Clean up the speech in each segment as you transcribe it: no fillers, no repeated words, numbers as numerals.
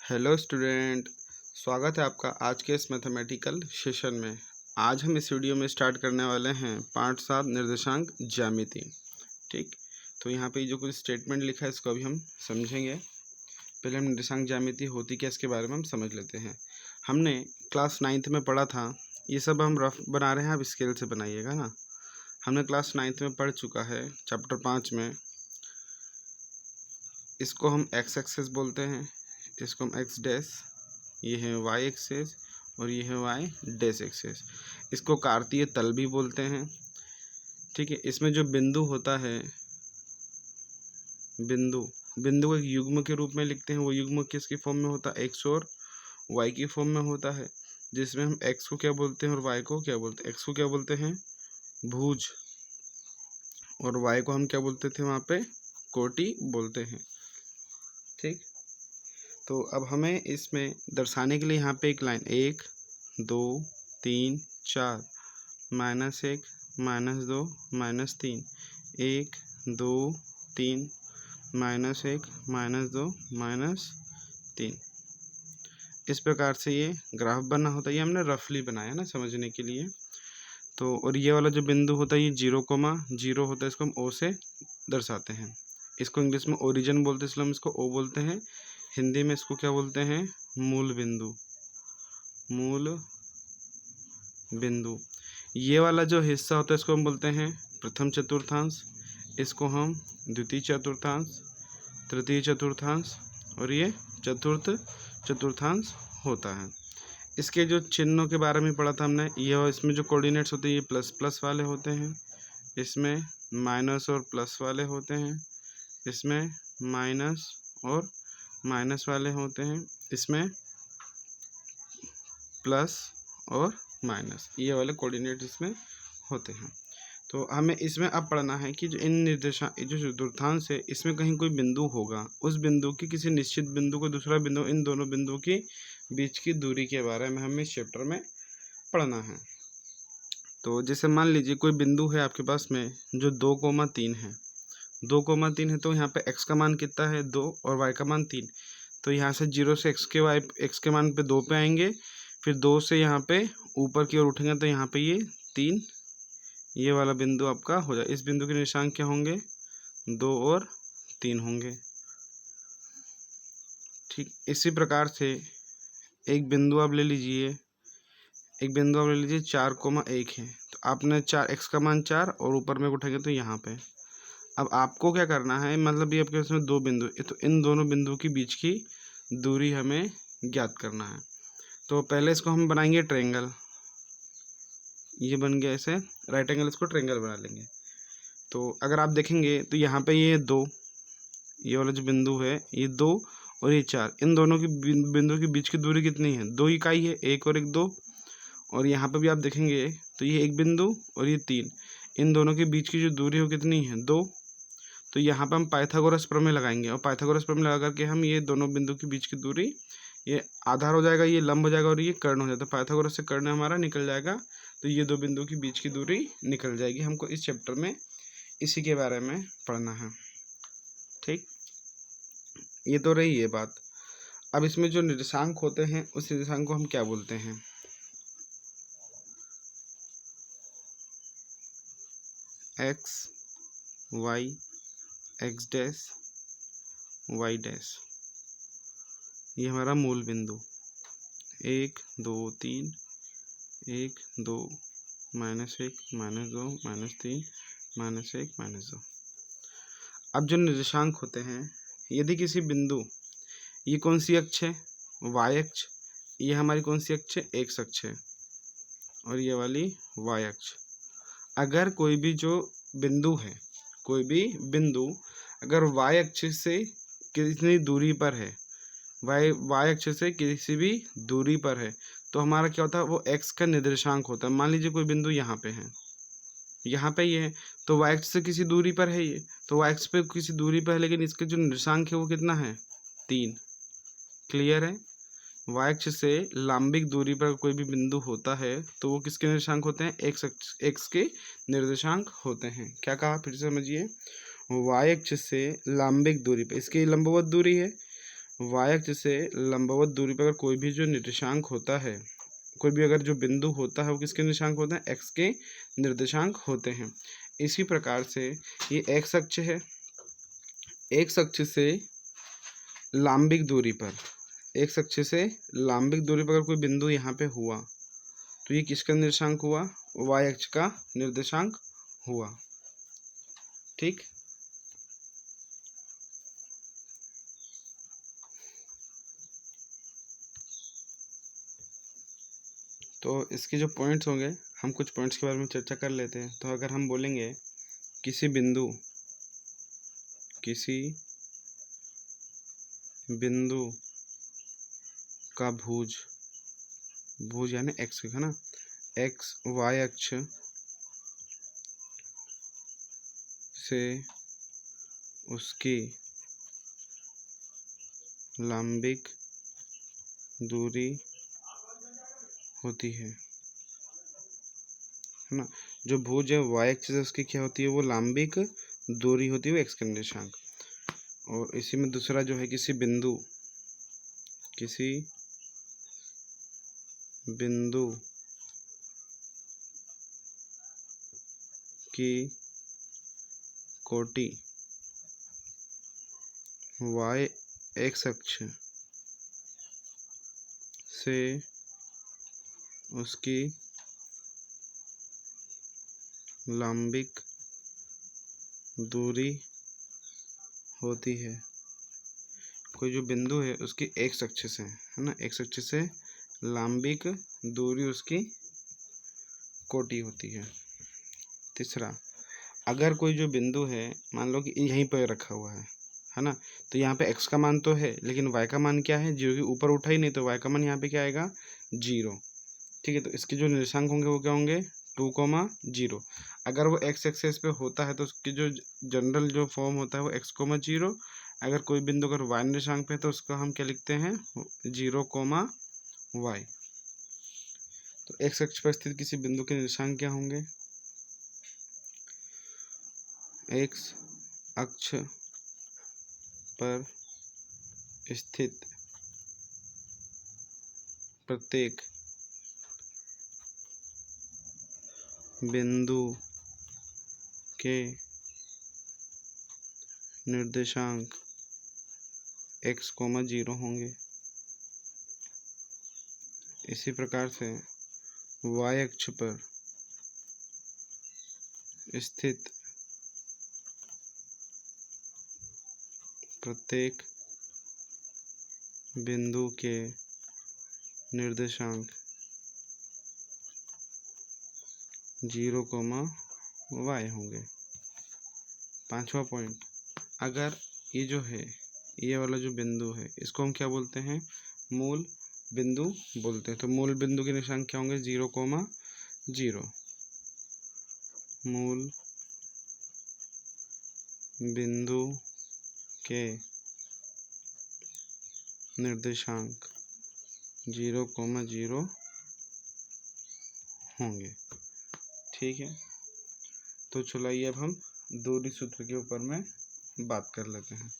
Hello student, स्वागत है आपका आज के इस मैथमेटिकल सेशन में। आज हम इस वीडियो में स्टार्ट करने वाले हैं पार्ट 7 निर्देशांक ज्यामिति। ठीक, तो यहाँ पे जो कुछ स्टेटमेंट लिखा है इसको अभी हम समझेंगे। पहले हम निर्देशांक ज्यामिति होती क्या इसके बारे में हम समझ लेते हैं। हमने क्लास 9th में पढ़ा था, ये सब हम रफ बना रहे हैं, आप स्केल से बनाइएगा ना। हमने क्लास 9th में पढ़ चुका है चैप्टर 5 में। इसको हम एक्स एक्सेस बोलते हैं, इसको हम एक्स डैश, ये है वाई एक्सेस और ये है वाई डैश एक्सेस। इसको कार्तीय तल भी बोलते हैं। ठीक है, इसमें जो बिंदु होता है, बिंदु को एक युग्म के रूप में लिखते हैं। वो युग्म किसकी फॉर्म में होता है? एक्स और वाई की फॉर्म में होता है, जिसमें हम एक्स को क्या बोलते हैं और वाई को क्या बोलते हैं? एक्स को क्या बोलते हैं? भुज, और वाई को हम क्या बोलते थे वहाँ पे? कोटि बोलते हैं। ठीक, तो अब हमें इसमें दर्शाने के लिए यहाँ पे एक लाइन 1 2 3 4 -1 -2 -3 1 2 3 -1 -2 -3, इस प्रकार से ये ग्राफ बना होता है। ये हमने रफली बनाया ना समझने के लिए। तो और ये वाला जो बिंदु होता है ये 0,0 होता है, इसको हम ओ से दर्शाते हैं। इसको इंग्लिश में ओरिजिन बोलते हैं, इसलिए हम इसको ओ बोलते हैं। हिंदी में इसको क्या बोलते हैं? मूल बिंदु। मूल बिंदु, ये वाला जो हिस्सा होता है इसको हम बोलते हैं प्रथम चतुर्थांश, इसको हम द्वितीय चतुर्थांश, तृतीय चतुर्थांश और ये चतुर्थ चतुर्थांश होता है। इसके जो चिन्हों के बारे में पढ़ा था हमने, ये इसमें जो कोऑर्डिनेट्स होते हैं ये प्लस प्लस वाले होते हैं, इसमें माइनस और प्लस वाले होते हैं, इसमें माइनस और माइनस वाले होते हैं, इसमें प्लस और माइनस, ये वाले कोऑर्डिनेट इसमें होते हैं। तो हमें इसमें अब पढ़ना है कि जो इन निर्देशांक जो चतुर्थांश है इसमें कहीं कोई बिंदु होगा, उस बिंदु की किसी निश्चित बिंदु को दूसरा बिंदु, इन दोनों बिंदुओं की बीच की दूरी के बारे में हमें इस चैप्टर में पढ़ना है। तो जैसे मान लीजिए कोई बिंदु है आपके पास में जो 2,3 है, 2,3 है, तो यहाँ पे x का मान कितना है? 2 और y का मान 3। तो यहाँ से 0 से x के मान पे 2 पे आएंगे, फिर 2 से यहाँ पे ऊपर की ओर उठेंगे तो यहाँ पे ये 3, ये वाला बिंदु आपका हो जाए। इस बिंदु के निशान क्या होंगे? 2 और 3 होंगे। ठीक, इसी प्रकार से एक बिंदु आप ले लीजिए, 4,1 है, तो आपने 4 x का मान 4 और ऊपर में उठेंगे तो यहाँ पे। अब आपको क्या करना है, मतलब ये आपके इसमें 2 बिंदु, तो इन दोनों बिंदु के बीच की दूरी हमें ज्ञात करना है। तो पहले इसको हम बनाएंगे ट्रायंगल, ये बन गया ऐसे राइट एंगल, इसको ट्रायंगल बना लेंगे। तो अगर आप देखेंगे तो यहाँ पे ये 2, ये वाला जो बिंदु है ये 2 और ये 4, इन दोनों की बिंदु के बीच की दूरी कितनी है? 2 इकाई है, 1 और 1 2। और यहाँ पे भी आप देखेंगे तो ये एक बिंदु और ये 3, इन दोनों के बीच की जो दूरी है वो कितनी है? 2। तो यहाँ पे हम पाइथागोरस प्रमेय लगाएंगे, और पाइथागोरस प्रमेय लगा करके हम ये दोनों बिंदु के बीच की दूरी, ये आधार हो जाएगा, ये लंब हो जाएगा और ये कर्ण हो जाता है। पाइथागोरस से कर्ण हमारा निकल जाएगा, तो ये 2 बिंदु के बीच की दूरी निकल जाएगी। हमको इस चैप्टर में इसी के बारे में पढ़ना है। ठीक, ये तो रही ये बात। अब इसमें जो निर्देशांक होते हैं उस निर्देशांक को हम क्या बोलते हैं? X y, x dash, y dash, ये हमारा मूल बिंदु 1 2 3 1 2 -1 -2 -3 -1 -2। अब जो निर्देशांक होते हैं, यदि किसी बिंदु, ये कौन सी अक्ष है? वाई अक्ष। ये हमारी कौन सी अक्ष है? एक्स अक्ष है, और ये वाली वाई अक्ष। अगर कोई भी जो बिंदु है, कोई भी बिंदु अगर वाई अक्ष से कितनी दूरी पर है, वाई अक्ष से किसी भी दूरी पर है, तो हमारा क्या होता है? वो एक्स का निर्देशांक होता है। मान लीजिए कोई बिंदु यहाँ पे है, यहाँ पे ये है, तो वाई अक्ष से किसी दूरी पर है ये, तो वाई अक्ष पे किसी दूरी पर है, लेकिन इसके जो निर्देशांक है वो कितना है? 3। क्लियर है? वाई अक्ष से लंबिक दूरी पर कोई भी बिंदु होता है तो वो किसके निर्देशांक होते हैं? एक्स के निर्देशांक होते हैं। क्या कहा? फिर से समझिए, वाई अक्ष से लंबिक दूरी पर, इसकी लंबवत दूरी है, y अक्ष से लंबवत दूरी पर अगर कोई भी जो निर्देशांक होता है, कोई भी अगर जो बिंदु होता है वो किसके निर्देशांक होते हैं? x के निर्देशांक होते हैं। इसी प्रकार से ये x अक्ष है, x अक्ष से लांबिक दूरी पर, x अक्ष से लांबिक दूरी पर अगर कोई बिंदु यहाँ पे हुआ तो ये किसका निर्देशांक हुआ? y अक्ष का निर्देशांक हुआ। ठीक, तो इसके जो पॉइंट्स होंगे हम कुछ पॉइंट्स के बारे में चर्चा कर लेते हैं। तो अगर हम बोलेंगे किसी बिंदु का भुज यानी एक्स है ना, एक्स वाई अक्ष से उसकी लंबिक दूरी होती है ना। जो भुज है वाई अक्ष से उसकी क्या होती है? वो लंबिक दूरी होती है, वो एक्स का निर्देशांक। और इसी में दूसरा जो है किसी बिंदु की कोटि y एक्स अक्ष से उसकी लंबिक दूरी होती है। कोई जो बिंदु है उसकी एक्स अक्ष से, है ना, एक्स अक्ष से लंबिक दूरी उसकी कोटि होती है। तीसरा, अगर कोई जो बिंदु है मान लो कि यहीं पर रखा हुआ है ना, तो यहाँ पे x का मान तो है लेकिन y का मान क्या है? 0 के ऊपर उठा ही नहीं, तो y का मान यहाँ पे क्या आएगा? 0। ठीक है, तो इसके जो निर्देशांक होंगे वो क्या होंगे? 2,0। अगर वो x एक्सेस पे होता है तो उसकी जो जनरल जो फॉर्म होता है वो x,0। अगर कोई बिंदु अगर y निर्देशांक पे है तो उसको हम क्या लिखते हैं? 0,y। तो x अक्ष पर स्थित किसी बिंदु के निर्देशांक क्या होंगे? x अक्ष पर स्थित प्रत्येक बिंदु के निर्देशांक x,0 होंगे। इसी प्रकार से y अक्ष पर स्थित प्रत्येक बिंदु के निर्देशांक 0,y होंगे। पांचवा पॉइंट, अगर ये जो है ये वाला जो बिंदु है इसको हम क्या बोलते हैं? मूल बिंदु बोलते हैं। तो मूल बिंदु के निशांक क्या होंगे? 0,0। मूल बिंदु के निर्देशांक 0,0 होंगे। ठीक है, तो चलो आइए अब हम दूरी सूत्र के ऊपर में बात कर लेते हैं।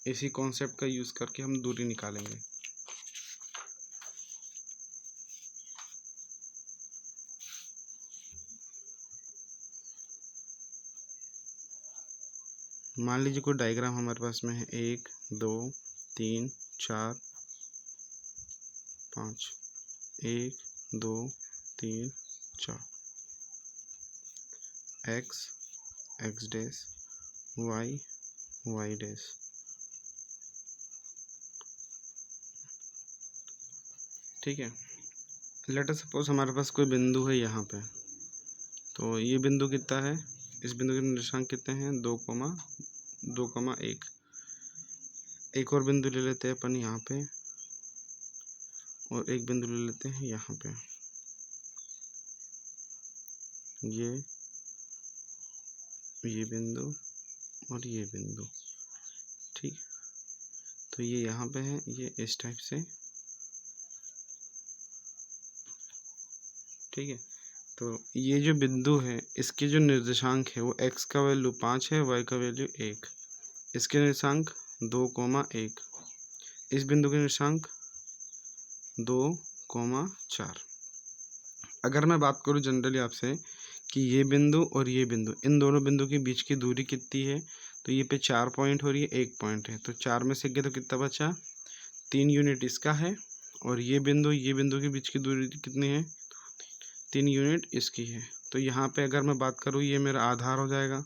इसी कॉन्सेप्ट का यूज करके हम दूरी निकालेंगे। मान लीजिए कोई डायग्राम हमारे पास में है 1 2 3 4 5, 1 2 3 4, x x dash y y dash. ठीक है, लेट अस सपोज हमारे पास कोई बिंदु है यहाँ पे, तो ये बिंदु कितना है? इस बिंदु के निर्देशांक कितने हैं? 2,1। एक और बिंदु ले लेते हैं अपन यहाँ पे, और एक बिंदु ले लेते हैं यहाँ पे, ये बिंदु और ये बिंदु। ठीक, तो ये यहाँ पे है, ये इस टाइप से। ठीक है, तो ये जो बिंदु है इसके जो निर्देशांक है वो x का वैल्यू 5 है, y का वैल्यू 1। इसके निर्देशांक 2,1। इस बिंदु के निर्देशांक 2,4। अगर मैं बात करूँ जनरली आपसे कि ये बिंदु और ये बिंदु, इन दोनों बिंदु के बीच की दूरी कितनी है, तो ये पे 4 पॉइंट हो रही है, 1 पॉइंट है, तो 4 में से गए तो कितना बचा, 3 यूनिट इसका है। और ये बिंदु के बीच की दूरी कितनी है, 3 यूनिट इसकी है। तो यहाँ पे अगर मैं बात करूँ ये मेरा आधार हो जाएगा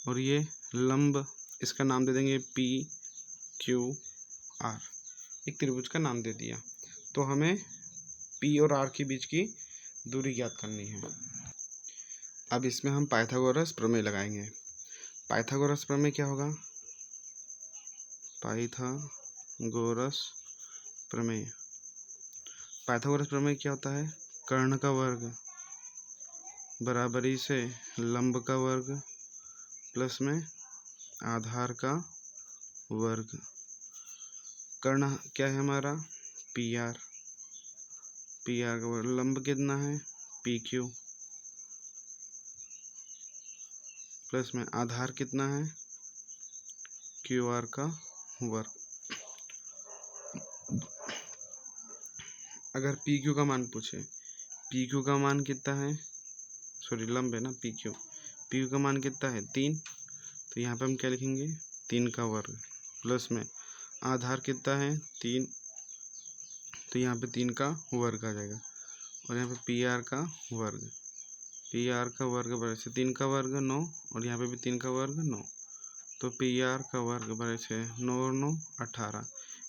और ये लंब, इसका नाम दे देंगे PQR। एक त्रिभुज का नाम दे दिया। तो हमें P और R के बीच की दूरी ज्ञात करनी है। अब इसमें हम पाइथागोरस प्रमेय लगाएंगे। पाइथागोरस प्रमेय क्या होगा, पाइथागोरस प्रमेय। पाइथागोरस प्रमेय क्या होता है, कर्ण का वर्ग बराबरी से लंब का वर्ग प्लस में आधार का वर्ग। कर्ण क्या है हमारा, PR का वर्ग। लंब कितना है, PQ प्लस में आधार कितना है, QR का वर्ग। अगर PQ का मान पूछे, PQ का मान कितना है, सॉरी लंब है ना PQ का मान कितना है 3, तो यहाँ पे हम क्या लिखेंगे 3 का वर्ग प्लस में आधार कितना है 3, तो यहाँ पे 3 का वर्ग आ जाएगा। और यहाँ पे PR का वर्ग बराबर से 3 का वर्ग 9, और यहाँ पे भी 3 का वर्ग 9, तो PR का वर्ग बराबर से 9 और 9 18।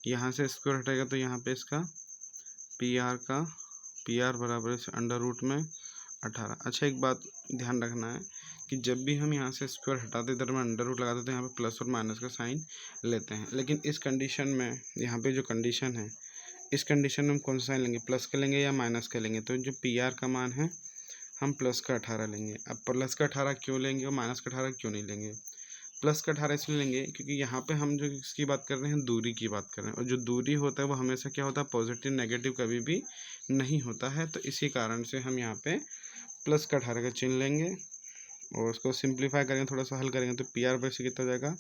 यहाँ से स्क्वायर हटेगा तो यहाँ पे इसका PR बराबर से अंडर रूट में 18। अच्छा, एक बात ध्यान रखना है कि जब भी हम यहाँ से स्क्वायर हटाते इधर में अंडर रूट लगाते तो यहाँ पे प्लस और माइनस का साइन लेते हैं। लेकिन इस कंडीशन में, यहाँ पे जो कंडीशन है, इस कंडीशन में हम कौन सा साइन लेंगे, प्लस का लेंगे या माइनस का लेंगे। तो जो PR का मान है हम प्लस का 18 लेंगे। अब प्लस का 18 क्यों लेंगे और माइनस का 18 क्यों नहीं लेंगे, प्लस का 18 इसलिए लेंगे क्योंकि यहाँ पे हम जो इसकी बात कर रहे हैं दूरी की बात कर रहे हैं, और जो दूरी होता है वो हमेशा क्या होता है, पॉजिटिव नेगेटिव कभी भी नहीं होता है। तो इसी कारण से हम यहाँ पे प्लस का 18 का चिन्ह लेंगे और उसको सिंप्लीफाई करेंगे, थोड़ा सा हल करेंगे तो PR पर से कितना हो जाएगा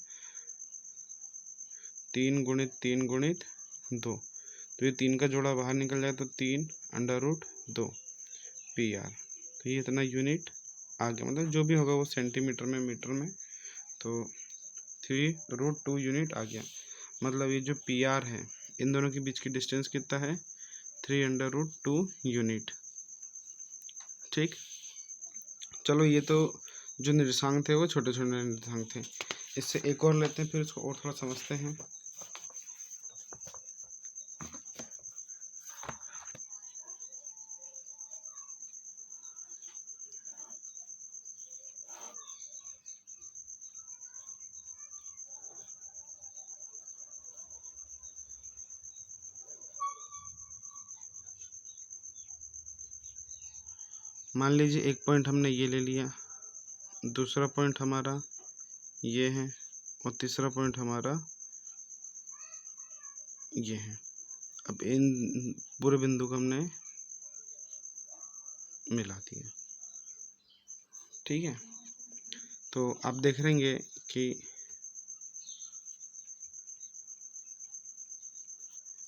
3 गुणित 3 गुणित 2, तो ये 3 का जोड़ा बाहर निकल जाए तो 3 अंडर रूट 2 PR। तो ये इतना यूनिट आ गया, मतलब जो भी होगा वो सेंटीमीटर में मीटर में, तो 3√2 यूनिट आ गया। मतलब ये जो PR है इन दोनों के बीच की डिस्टेंस कितना है 3√2 यूनिट। ठीक, चलो ये तो जो निर्देशांक थे वो छोटे छोटे निर्देशांक थे। इससे एक और लेते हैं, फिर इसको और थोड़ा समझते हैं। मान लीजिए एक पॉइंट हमने ये ले लिया, दूसरा पॉइंट हमारा ये है और तीसरा पॉइंट हमारा ये है। अब इन पूरे बिंदु को हमने मिला दिया। ठीक है, तो आप देख रहेंगे कि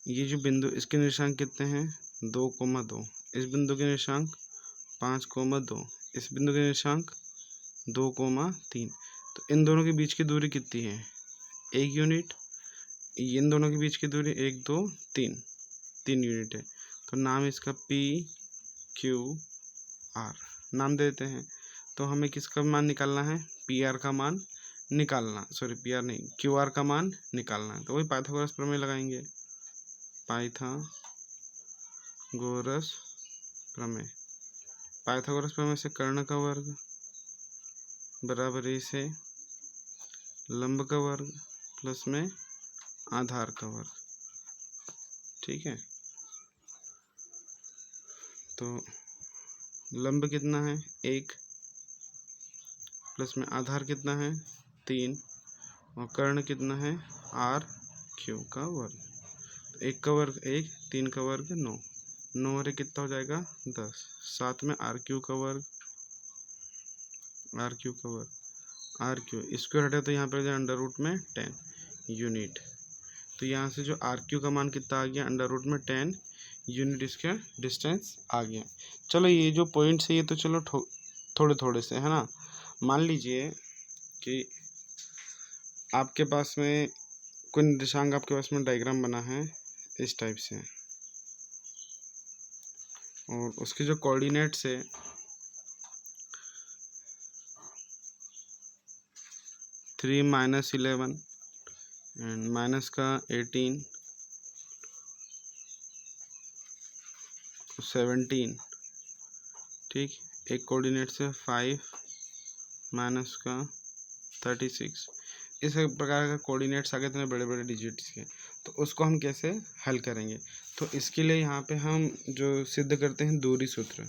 ये जो बिंदु, इसके निर्देशांक कितने हैं 2,2, इस बिंदु के निर्देशांक 5,2, इस बिंदु के निर्देशांक 2,3। तो इन दोनों के बीच की दूरी कितनी है 1 यूनिट। इन दोनों के बीच की दूरी 1 2 3 यूनिट है। तो नाम इसका PQR नाम देते हैं। तो हमें किसका मान निकालना है, PR का मान निकालना, सॉरी PR नहीं, QR का मान निकालना है। तो वही पाइथागोरस प्रमेय लगाएंगे, पाइथागोरस प्रमेय से कर्ण का वर्ग बराबरी से लंब का वर्ग प्लस में आधार का वर्ग। ठीक है, तो लंब कितना है 1 प्लस में आधार कितना है 3 और कर्ण कितना है RQ का वर्ग। 1 का वर्ग 1, 3 का वर्ग 9। 9 और 1 कितना हो जाएगा 10, साथ में आर क्यू का वर्ग, आर क्यू का वर्ग, आर क्यू स्क्वायर हटे तो यहाँ पे अंडर रूट में 10 यूनिट। तो यहाँ से जो आर क्यू का मान कितना आ गया अंडर रूट में 10 यूनिट, इसका डिस्टेंस आ गया। चलो ये जो पॉइंट्स है ये तो चलो थोड़े थोड़े से है ना। मान लीजिए कि आपके पास में कोई निर्देशांक आपके पास में डायग्राम बना है इस टाइप से, और उसके जो कोऑर्डिनेट्स है 3 - 11 एंड माइनस का 18 17, ठीक। एक कोऑर्डिनेट से 5 माइनस का 36, इस प्रकार का कोऑर्डिनेट्स आगे इतने बड़े बड़े डिजिट्स के, तो उसको हम कैसे हल करेंगे। तो इसके लिए यहाँ पे हम जो सिद्ध करते हैं दूरी सूत्र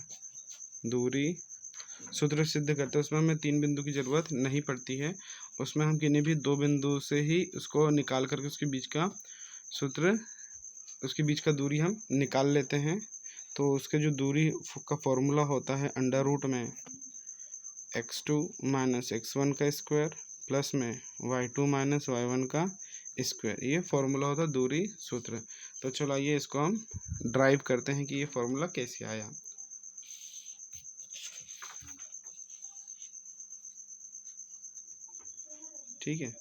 सिद्ध करते हैं, उसमें हमें 3 बिंदु की ज़रूरत नहीं पड़ती है, उसमें हम किन्हीं भी 2 बिंदु से ही उसको निकाल करके उसके बीच का सूत्र, उसके बीच का दूरी हम निकाल लेते हैं। तो उसके जो दूरी का फॉर्मूला होता है अंडर रूट में x2 - x1 का स्क्वायर प्लस में y2 - y1 का स्क्वायर, ये फॉर्मूला होता है दूरी सूत्र। तो चलो आइए इसको हम ड्राइव करते हैं कि ये फॉर्मूला कैसे आया। ठीक है,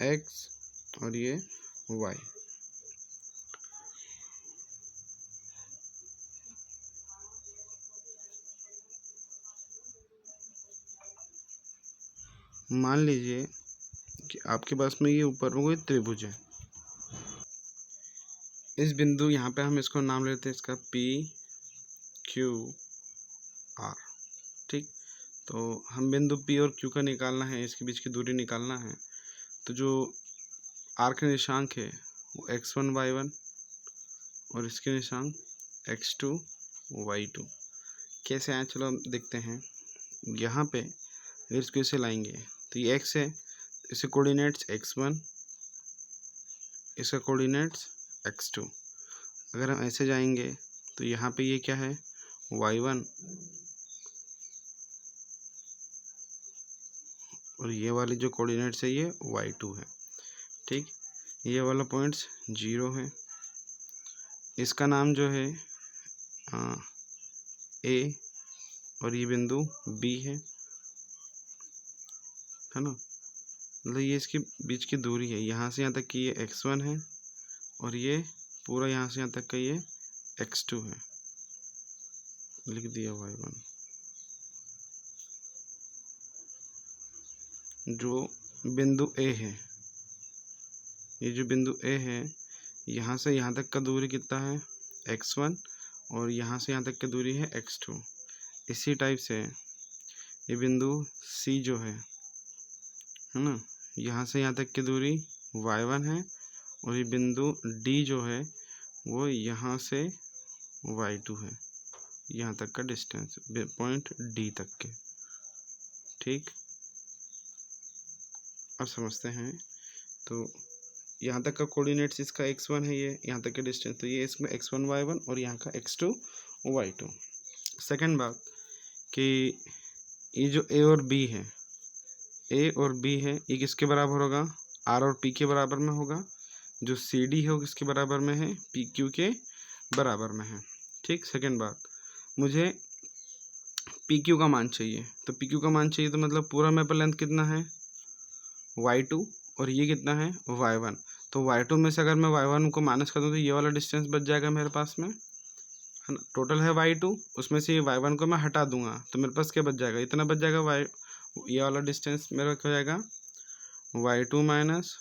x और ये y, मान लीजिए कि आपके पास में ये ऊपर में कोई त्रिभुज है, इस बिंदु यहाँ पे हम इसको नाम लेते हैं इसका P Q R, ठीक। तो हम बिंदु P और Q का निकालना है, इसके बीच की दूरी निकालना है। तो जो R के निशांक है वो x1 y1 और इसके निशांक x2 y2 कैसे आए, चलो हम देखते हैं। यहाँ पे अगर इसको इसे लाएंगे तो ये x है, इसे कोऑर्डिनेट्स x1, इसका कोऑर्डिनेट्स x2। अगर हम ऐसे जाएंगे तो यहाँ पे ये क्या है y1 और ये वाली जो कोऑर्डिनेट्स है ये y2 है, ठीक। ये वाला पॉइंट्स 0 है, इसका नाम जो है A और ये बिंदु B है ना। मतलब ये इसके बीच की दूरी है, यहाँ से यहाँ तक की ये x1 है और ये पूरा यहाँ से यहाँ तक का ये x2 है, लिख दिया y1। जो बिंदु A है, ये जो बिंदु A है, यहाँ से यहाँ तक का दूरी कितना है x1 और यहाँ से यहाँ तक की दूरी है x2। इसी टाइप से ये बिंदु C जो है ना, यहाँ से यहाँ तक की दूरी y1 है और ये बिंदु D जो है वो यहाँ से y2 है, यहाँ तक का डिस्टेंस पॉइंट D तक के, ठीक। अब समझते हैं। तो यहाँ तक का कोऑर्डिनेट्स इसका x1 है, ये यहाँ तक का डिस्टेंस, तो ये इसमें x1 y1 और यहाँ का x2 y2। सेकंड बात कि ये जो a और b है, a और b है, ये किसके बराबर होगा r और p के बराबर में होगा। जो CD है वो किसके बराबर में है PQ के बराबर में है, ठीक। सेकंड बात, मुझे PQ का मान चाहिए, तो PQ का मान चाहिए तो मतलब पूरा मैप लेंथ कितना है y2 और ये कितना है y1। तो y2 में से अगर मैं y1 को माइनस कर दूँ तो ये वाला डिस्टेंस बच जाएगा मेरे पास में, है ना। टोटल है y2, उसमें से ये y1 को मैं हटा दूंगा तो मेरे पास क्या बच जाएगा, इतना बच जाएगा ये वाला डिस्टेंस मेरा क्या हो जाएगा y2 माइनस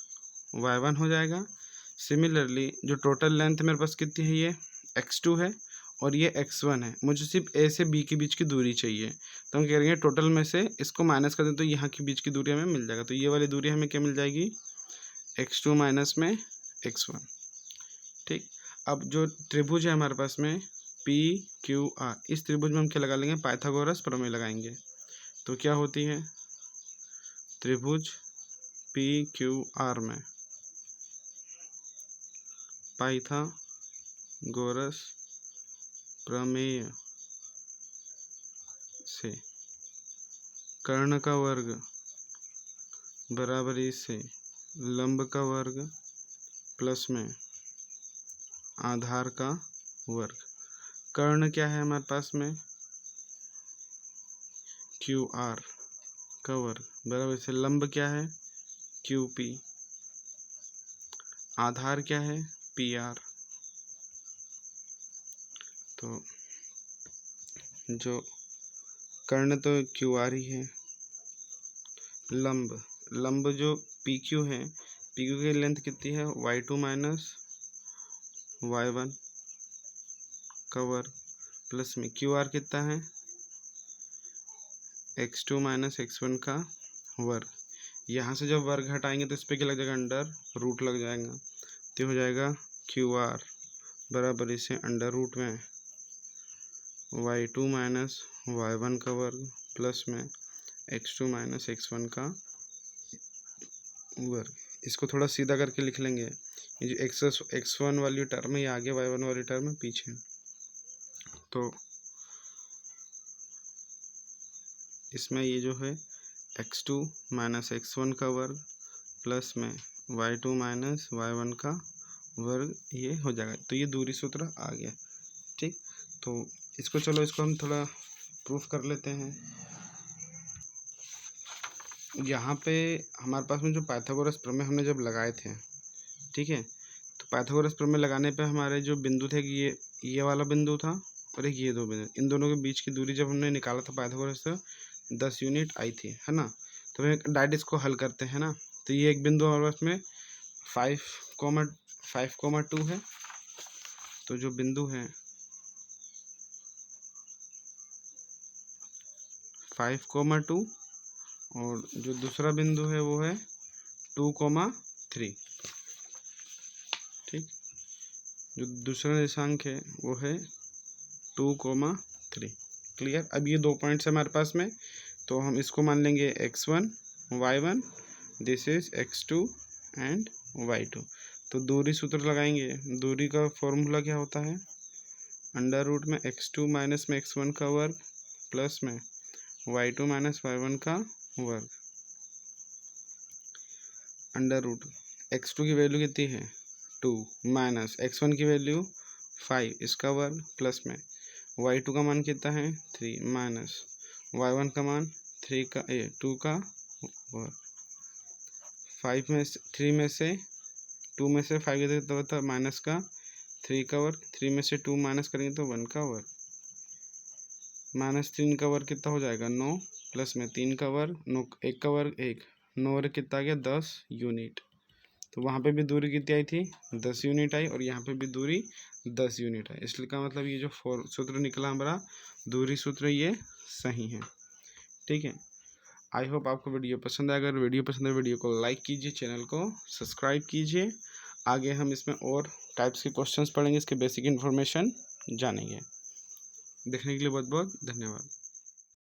y1 हो जाएगा। सिमिलरली जो टोटल लेंथ मेरे पास कितनी है ये x2 है और ये x1 है, मुझे सिर्फ A से B के बीच की दूरी चाहिए। तो हम कह रहे हैं टोटल में से इसको माइनस कर दें तो यहाँ के बीच की दूरी हमें मिल जाएगा। तो ये वाली दूरी हमें क्या मिल जाएगी x2 माइनस में x1, ठीक। अब जो त्रिभुज है हमारे पास में PQR, इस त्रिभुज में हम क्या लगा लेंगे पाइथागोरस प्रमेय लगाएंगे। तो क्या होती है त्रिभुज PQR में पाइथागोरस प्रमेय से कर्ण का वर्ग बराबरी से लंब का वर्ग प्लस में आधार का वर्ग। कर्ण क्या है हमारे पास में, QR का वर्ग बराबर से लंब क्या है, QP, आधार क्या है, PR। तो जो कर्ण तो QR ही है, लंब जो PQ है, PQ की लेंथ कितनी है, Y2 माइनस Y1 का वर्ग प्लस में QR कितना है, X2 माइनस X1 का वर्ग। यहाँ से जब वर्ग हटाएंगे तो इस पर क्या लग जाएगा, अंडर रूट लग जाएगा, तो हो जाएगा QR बराबर इसे अंडर रूट में Y2 माइनस Y1 का वर्ग प्लस में X2 माइनस X1 का वर्ग। इसको थोड़ा सीधा करके लिख लेंगे, ये जो X1 वाली टर्म है ये आगे, Y1 वाली टर्म है पीछे। तो इसमें ये जो है X2 माइनस X1 का वर्ग प्लस में Y2 माइनस Y1 का वर्ग, ये हो जाएगा। तो ये दूरी सूत्र आ गया, ठीक। तो इसको हम थोड़ा प्रूफ कर लेते हैं। यहाँ पे हमारे पास में जो पाइथागोरस प्रमेय हमने जब लगाए थे, ठीक है, तो पाइथागोरस प्रमेय लगाने पे हमारे जो बिंदु थे कि ये वाला बिंदु था और एक ये दो बिंदु, इन दोनों के बीच की दूरी जब हमने निकाला था पाइथागोरस से 10 यूनिट आई थी, है ना। तो डायरेक्ट इसको हल करते हैं ना। तो ये एक बिंदु हमारे पास में 5,2 है। तो जो बिंदु है 5,2 और जो दूसरा बिंदु है वो है 2,3, ठीक। जो दूसरा निर्देशांक है वो है 2,3। क्लियर। अब ये 2 पॉइंट्स है हमारे पास में, तो हम इसको मान लेंगे X1 Y1, this is X2 and Y2। तो दूरी सूत्र लगाएंगे। दूरी का फॉर्मूला क्या होता है, अंडर रूट में X2 माइनस में X1 का वर्ग प्लस में Y2 माइनस Y1 का वर्ग, अंडर रूट X2 की वैल्यू कितनी है 2 माइनस X1 की वैल्यू 5 इसका वर्ग प्लस में Y2 का मान कितना है 3 माइनस Y1 का मान 2 का वर्ग। 3 में से 2 में से 5 कितना होता है, माइनस का 3 का वर्ग। 3 में से 2 माइनस करेंगे तो 1 का वर्ग, माइनस 3 का वर्ग कितना हो जाएगा 9 प्लस में 3 का वर्ग 9, 1 का वर्ग 1, 9 वर्ग कितना आ गया 10 यूनिट। तो वहाँ पे भी दूरी कितनी आई थी 10 यूनिट आई और यहाँ पे भी दूरी 10 यूनिट है। इसलिए का मतलब ये जो सूत्र निकला हमारा दूरी सूत्र ये सही है, ठीक है। आई होप आपको वीडियो पसंद आएगा। अगर वीडियो पसंद है वीडियो को लाइक कीजिए, चैनल को सब्सक्राइब कीजिए। आगे हम इसमें और टाइप्स के क्वेश्चंस पढ़ेंगे, इसके बेसिक इन्फॉर्मेशन जानेंगे। देखने के लिए बहुत बहुत धन्यवाद।